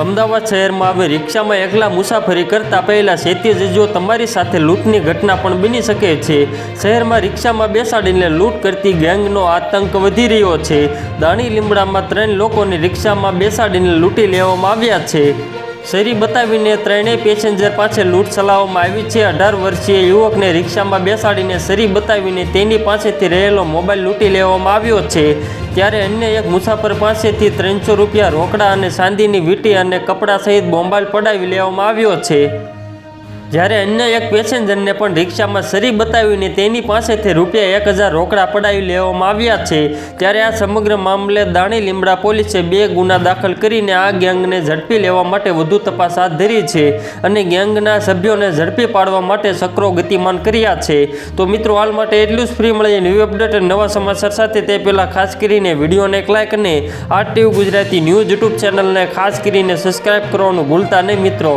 અમદાવાદ શહેરમાં હવે રિક્ષામાં એકલા મુસાફરી કરતા પહેલા સેતી જજો, તમારી સાથે લૂંટની ઘટના પણ બની શકે છે। શહેરમાં રિક્ષામાં બેસાડીને લૂંટ કરતી ગેંગનો આતંક વધી રહ્યો છે। દાણી લીમડામાં 3 લોકોને રિક્ષામાં બેસાડીને લૂંટી લેવામાં આવ્યા છે। શરી બતાવીને ત્રણેય પેસેન્જર પાસે લૂંટ ચલાવવામાં આવી છે। 18 વર્ષીય યુવકને રિક્ષામાં બેસાડીને શરી બતાવીને તેની પાસેથી રહેલો મોબાઈલ લૂંટી લેવામાં આવ્યો છે। ત્યારે અન્ય એક મુસાફર પાસેથી 300 રૂપિયા રોકડા અને ચાંદીની વીંટી અને કપડાં સહિત મોબાઈલ પડાવી લેવામાં આવ્યો છે। જ્યારે અન્ય એક પેસેન્જરને પણ રિક્ષામાં શરી બતાવીને તેની પાસેથી રૂપિયા 1000 રોકડા પડાવી લેવામાં આવ્યા છે। ત્યારે આ સમગ્ર મામલે દાણી લીમડા પોલીસે 2 ગુના દાખલ કરીને આ ગેંગને ઝડપી લેવા માટે વધુ તપાસ હાથ ધરી છે અને ગેંગના સભ્યોને ઝડપી પાડવા માટે ચક્રો ગતિમાન કર્યા છે। તો મિત્રો, હાલ માટે એટલું જ। ફ્રી મળીએ નવી અપડેટ અને નવા સમાચાર સાથે। તે પહેલાં ખાસ કરીને વિડીયોને એક લાઇક અને RTV ગુજરાતી ન્યૂઝ યુટ્યુબ ચેનલને ખાસ કરીને સબસ્ક્રાઈબ કરવાનું ભૂલતા નહીં મિત્રો।